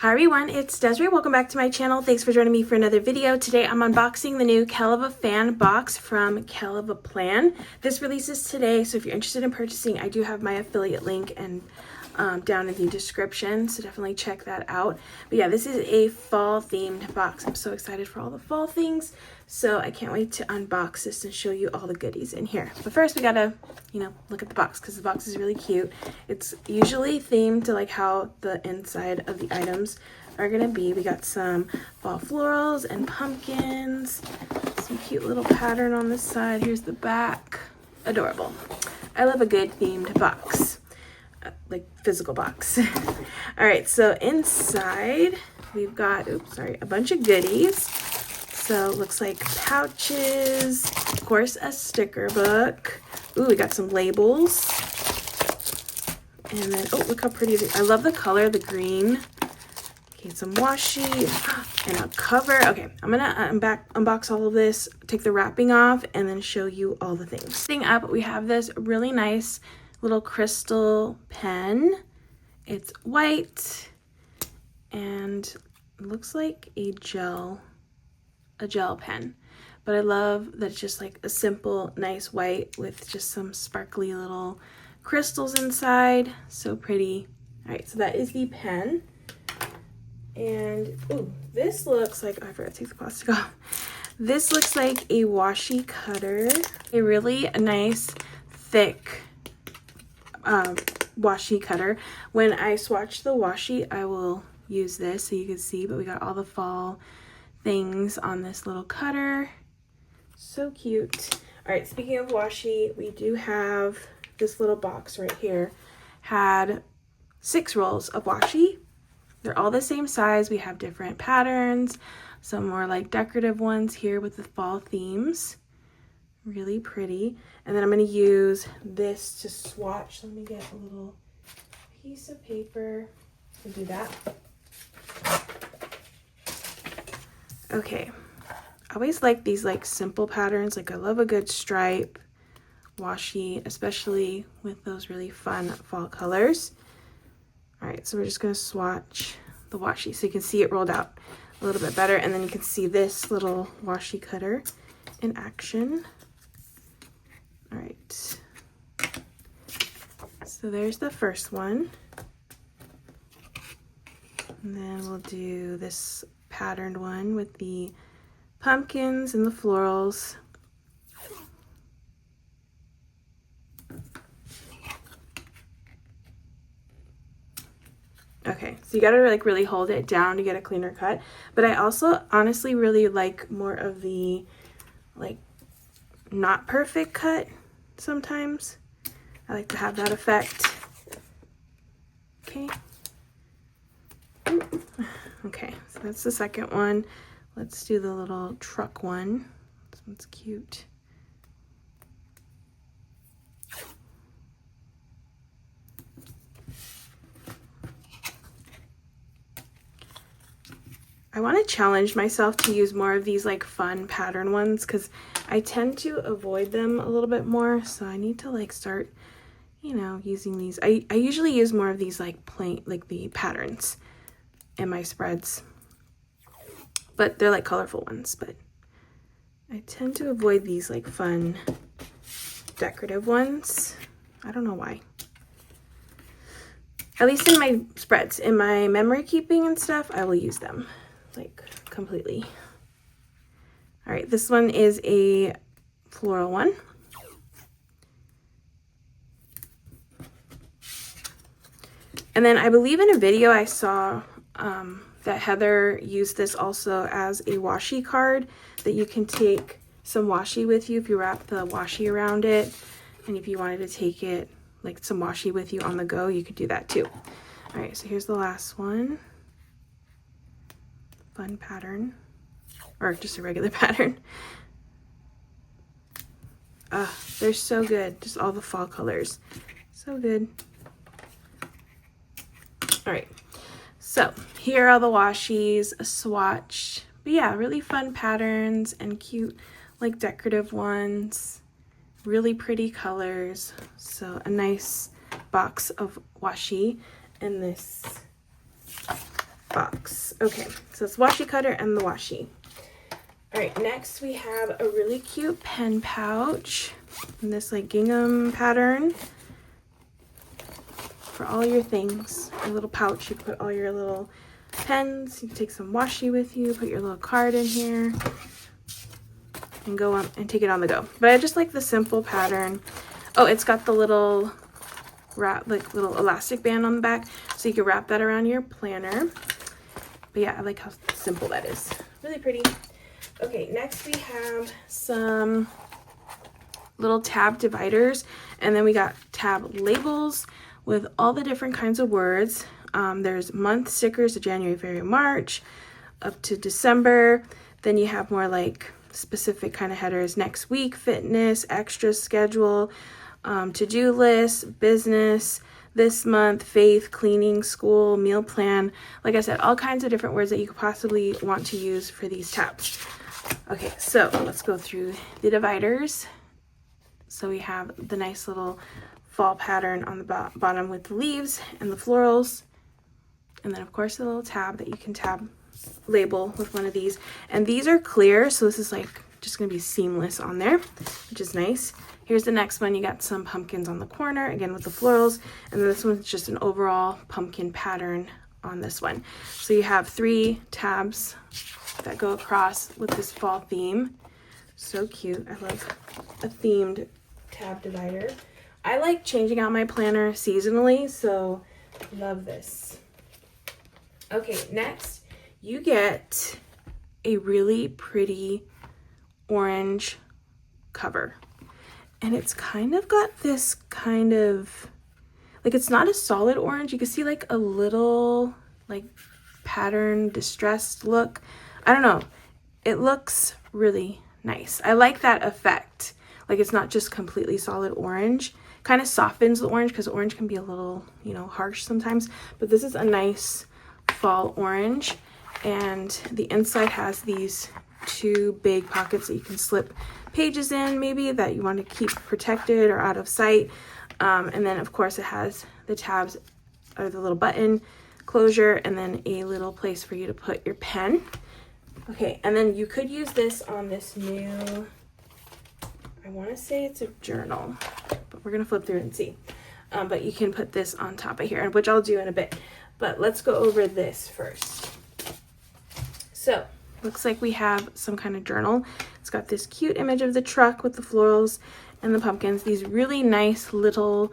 Hi everyone, it's Desiree. Welcome back to my channel. Thanks for joining me for another video. Today I'm unboxing the new Kellofaplan box from Kellofaplan. This releases today, so if you're interested in purchasing, I do have my affiliate link and down in the description, so definitely check that out. But yeah, this is a fall themed box. I'm so excited for all the fall things, so I can't wait to unbox this and show you all the goodies in here. But first we gotta, look at the box, because the box is really cute. It's usually themed to like how the inside of the items are gonna be. We got some fall florals and pumpkins, some cute little pattern on the side. Here's the back. Adorable. I love a good themed box. Like physical box. All right, so inside we've got a bunch of goodies. So it looks like pouches, of course a sticker book. Ooh, we got some labels, and then look how pretty I love the color, the green. Okay, some washi and a cover. Okay, I'm gonna unbox all of this, take the wrapping off, and then show you all the things. Thing up, we have this really nice little crystal pen. It's white and looks like a gel pen, but I love that it's just like a simple nice white with just some sparkly little crystals inside. So pretty. All right, so that is the pen. And this looks like, I forgot to take the plastic off. This looks like a washi cutter, a really nice thick washi cutter. When I swatch the washi, I will use this so you can see, but we got all the fall things on this little cutter. So cute. All right, speaking of washi, we do have this little box right here. Had 6 rolls of washi. They're all the same size. We have different patterns, some more like decorative ones here with the fall themes. Really pretty. And then I'm going to use this to swatch. Let me get a little piece of paper to do that. Okay, I always like these like simple patterns. Like I love a good stripe washi, especially with those really fun fall colors. All right, so we're just going to swatch the washi so you can see it rolled out a little bit better, and then you can see this little washi cutter in action. All right, so there's the first one, and then we'll do this patterned one with the pumpkins and the florals. Okay, so you gotta like really hold it down to get a cleaner cut, but I also honestly really like more of the like not perfect cut. Sometimes I like to have that effect. Okay, so that's the second one. Let's do the little truck one. This one's cute. I want to challenge myself to use more of these like fun pattern ones, because I tend to avoid them a little bit more, so I need to like start, using these. I usually use more of these like plain, like the patterns in my spreads, but they're like colorful ones, but I tend to avoid these like fun decorative ones. I don't know why. At least in my spreads, in my memory keeping and stuff, I will use them like completely. All right, this one is a floral one. And then I believe in a video I saw that Heather used this also as a washi card, that you can take some washi with you if you wrap the washi around it. And if you wanted to take it, like some washi with you on the go, you could do that too. All right, so here's the last one. Fun pattern, or just a regular pattern. They're so good. Just all the fall colors. So good. All right, so here are the washis, a swatch. But yeah, really fun patterns and cute like decorative ones. Really pretty colors. So a nice box of washi, and this box. Okay, so it's washi cutter and the washi. All right, next we have a really cute pen pouch in this like gingham pattern for all your things. A little pouch, you put all your little pens. You can take some washi with you, put your little card in here, and go on and take it on the go. But I just like the simple pattern. Oh, it's got the little wrap, like little elastic band on the back, so you can wrap that around your planner. But yeah, I like how simple that is. Really pretty. Okay, next we have some little tab dividers, and then we got tab labels with all the different kinds of words. There's month stickers of January, February, March, up to December. Then you have more like specific kind of headers: next week, fitness, extra, schedule, to-do list, business, this month, faith, cleaning, school, meal plan. Like I said, all kinds of different words that you could possibly want to use for these tabs. Okay, so let's go through the dividers. So we have the nice little fall pattern on the bottom with the leaves and the florals. And then of course the little tab that you can tab label with one of these. And these are clear, so this is like just gonna be seamless on there, which is nice. Here's the next one. You got some pumpkins on the corner, again with the florals. And then this one's just an overall pumpkin pattern on this one. So you have 3 tabs that go across with this fall theme. So cute. I love a themed tab divider. I like changing out my planner seasonally, so love this. Okay, next you get a really pretty orange cover. And it's kind of got this kind of, like, it's not a solid orange. You can see like a little like pattern distressed look. I don't know. It looks really nice. I like that effect. Like it's not just completely solid orange. Kind of softens the orange because orange can be a little, you know, harsh sometimes. But this is a nice fall orange. And the inside has these 2 big pockets that you can slip pages in, maybe that you want to keep protected or out of sight. And then of course it has the tabs or the little button closure, and then a little place for you to put your pen. Okay, and then you could use this on this new, I want to say it's a journal, but we're gonna flip through it and see. But you can put this on top of here, which I'll do in a bit. But let's go over this first. So looks like we have some kind of journal. It's got this cute image of the truck with the florals and the pumpkins. These really nice little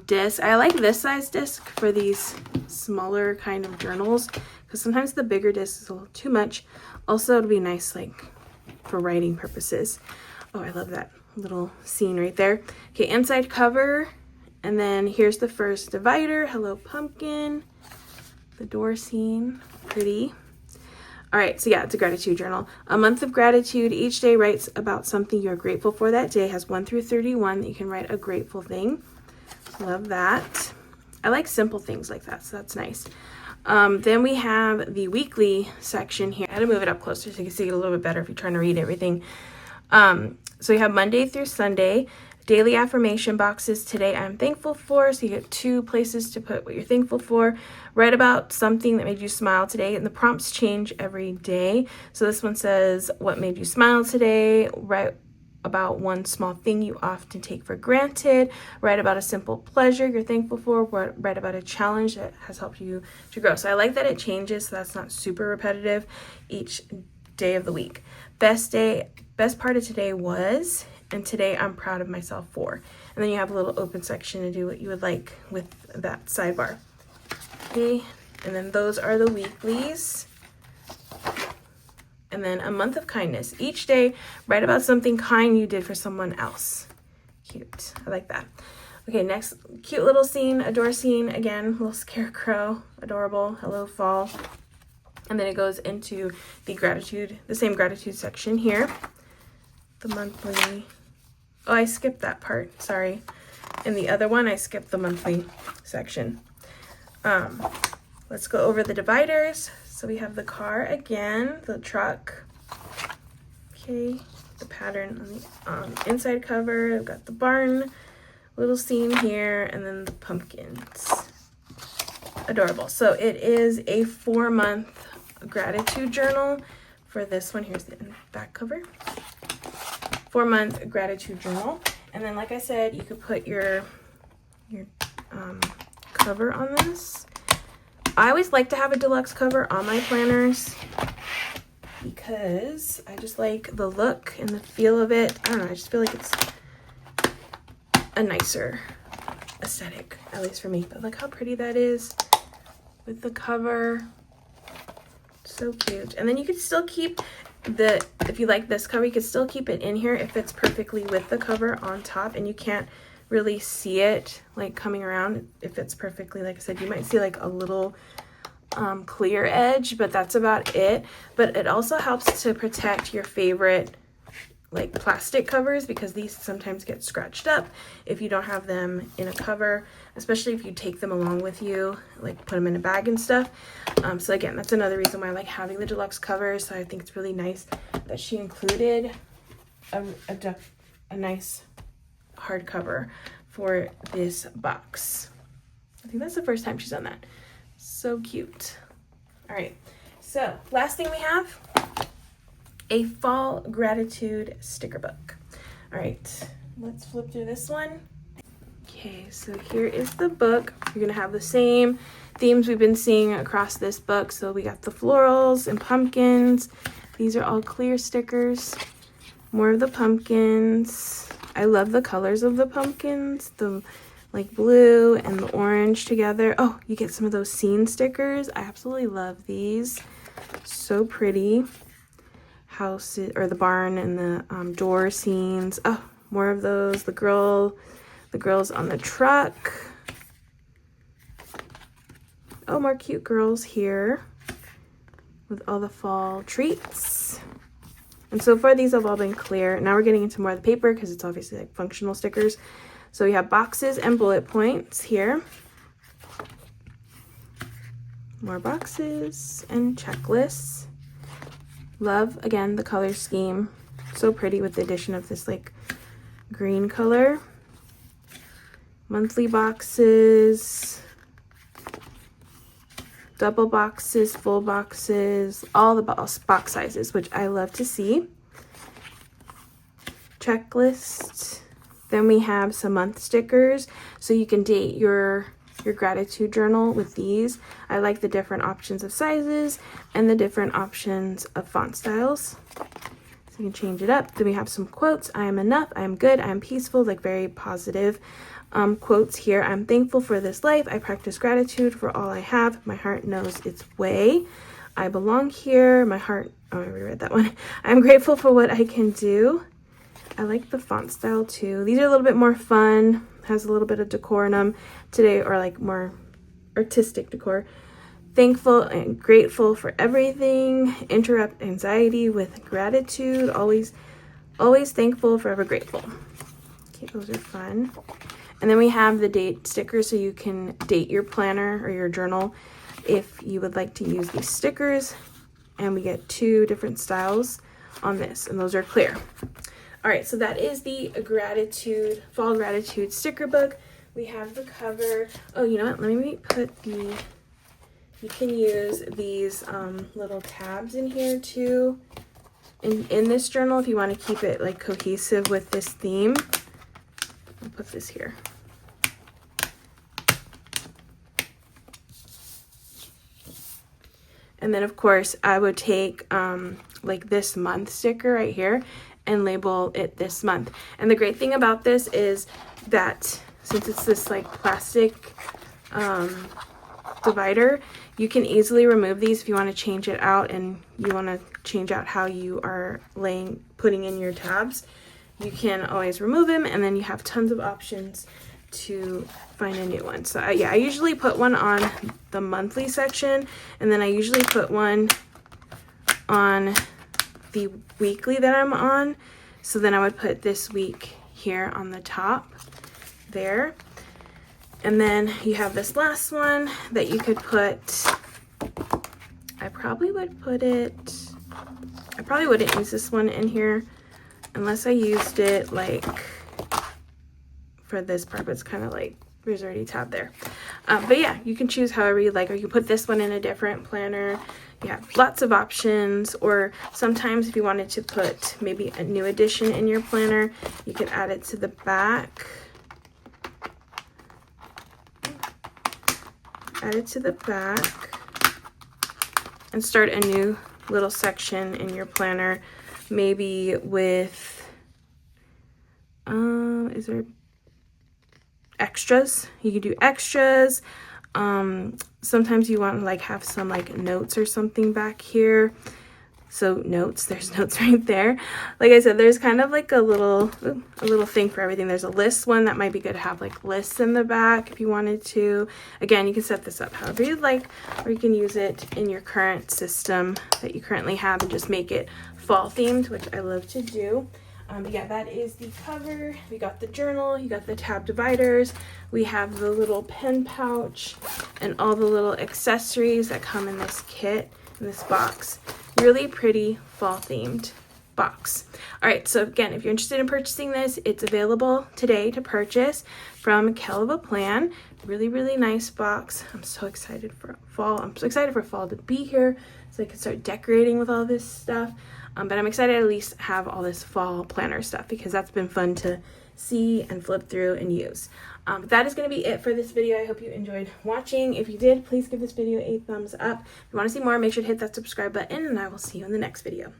discs. I like this size disc for these smaller kind of journals because sometimes the bigger disc is a little too much. Also, it'll be nice like for writing purposes. Oh, I love that little scene right there. Okay, inside cover. And then here's the first divider. Hello, pumpkin. The door scene. Pretty. All right, so yeah, it's a gratitude journal. A month of gratitude. Each day writes about something you're grateful for that day. Has 1 through 31 that you can write a grateful thing. Love that. I like simple things like that, so that's nice. Then we have the weekly section here. I had to move it up closer so you can see it a little bit better if you're trying to read everything. So you have Monday through Sunday. Daily affirmation boxes. Today I'm thankful for. So you get 2 places to put what you're thankful for. Write about something that made you smile today. And the prompts change every day. So this one says, what made you smile today? Write about one small thing you often take for granted. Write about a simple pleasure you're thankful for. Write about a challenge that has helped you to grow. So I like that it changes, so that's not super repetitive each day of the week. Best part of today was, and today I'm proud of myself for. And then you have a little open section to do what you would like with that sidebar. Okay, and then those are the weeklies. And then a month of kindness. Each day, write about something kind you did for someone else. Cute. I like that. Okay, next, cute little scene, a door scene. Again, little scarecrow. Adorable. Hello, fall. And then it goes into the same gratitude section here. The monthly. Oh, I skipped that part. Sorry. In the other one, I skipped the monthly section. Let's go over the dividers. So we have the car again, the truck. Okay, the pattern on the inside cover. I've got the barn, little scene here, and then the pumpkins. adorable. So it is a 4-month gratitude journal for this one. Here's the back cover. 4-month gratitude journal. And then, like I said, you could put your cover on this. I always like to have a deluxe cover on my planners because I just like the look and the feel of it. I don't know, I just feel like it's a nicer aesthetic, at least for me. But look how pretty that is with the cover. So cute. And then you could still keep if you like this cover, you could still keep it in here. It fits perfectly with the cover on top, and you can't really see it like coming around. It fits perfectly. Like I said, you might see like a little clear edge, but that's about it. But it also helps to protect your favorite like plastic covers, because these sometimes get scratched up if you don't have them in a cover, especially if you take them along with you, like put them in a bag and stuff. So again, that's another reason why I like having the deluxe covers. So I think it's really nice that she included a nice hardcover for this box. I think that's the first time she's done that. So cute. All right, so last thing we have, a fall gratitude sticker book. All right, let's flip through this one. Okay, so here is the book. You're gonna have the same themes we've been seeing across this book. So we got the florals and pumpkins. These are all clear stickers. More of the pumpkins. I love the colors of the pumpkins, the like blue and the orange together. Oh, you get some of those scene stickers. I absolutely love these. So pretty. House or the barn and the door scenes. Oh, more of those. The girls on the truck. Oh, more cute girls here with all the fall treats. And so far these have all been clear. Now we're getting into more of the paper because it's obviously like functional stickers. So we have boxes and bullet points here. More boxes and checklists. Love, again, the color scheme. So pretty with the addition of this like green color. Monthly boxes. Double boxes, full boxes, all the box sizes, which I love to see. Checklist. Then we have some month stickers, so you can date your gratitude journal with these. I like the different options of sizes and the different options of font styles. So you can change it up. Then we have some quotes. I am enough. I am good. I am peaceful. Like very positive quotes here. I'm thankful for this life. I practice gratitude for all I have. My heart knows its way. I belong here. My heart, oh, I reread that one. I'm grateful for what I can do. I like the font style too. These are a little bit more fun. Has a little bit of decor in them today, or like more artistic decor. Thankful and grateful for everything. Interrupt anxiety with gratitude. Always thankful, forever grateful. Okay, those are fun. And then we have the date stickers, so you can date your planner or your journal if you would like to use these stickers. And we get 2 different styles on this, and those are clear. All right, so that is the fall gratitude sticker book. We have the cover. Oh, you know what? Let me put you can use these little tabs in here too. In this journal, if you want to keep it like cohesive with this theme. I'll put this here. And then of course I would take like this month sticker right here and label it this month. And the great thing about this is that since it's this like plastic divider, you can easily remove these if you want to change it out and you want to change out how you are putting in your tabs. You can always remove them, and then you have tons of options to find a new one. So yeah, I usually put one on the monthly section, and then I usually put one on the weekly that I'm on. So then I would put this week here on the top there. And then you have this last one that you could put, I probably wouldn't use this one in here unless I used it like for this part, but it's kind of like there's already a tab there. But yeah, you can choose however you like, or you can put this one in a different planner. You have lots of options, or sometimes if you wanted to put maybe a new edition in your planner, you could add it to the back. Add it to the back and start a new little section in your planner, maybe with is there extras? You could do extras. Sometimes you want to like have some like notes or something back here. So notes, there's notes right there. Like I said, there's kind of like a little thing for everything. There's a list one that might be good to have like lists in the back if you wanted to. Again, you can set this up however you'd like, or you can use it in your current system that you currently have and just make it fall themed, which I love to do. But yeah, that is the cover. We got the journal, you got the tab dividers, we have the little pen pouch, and all the little accessories that come in this kit, in this box. Really pretty fall themed box. All right, so again, if you're interested in purchasing this, it's available today to purchase from Kellofaplan. Really nice box. I'm so excited for fall. I'm so excited for fall to be here so I can start decorating with all this stuff. But I'm excited to at least have all this fall planner stuff because that's been fun to see and flip through and use. But that is going to be it for this video. I hope you enjoyed watching. If you did, please give this video a thumbs up. If you want to see more, make sure to hit that subscribe button, and I will see you in the next video.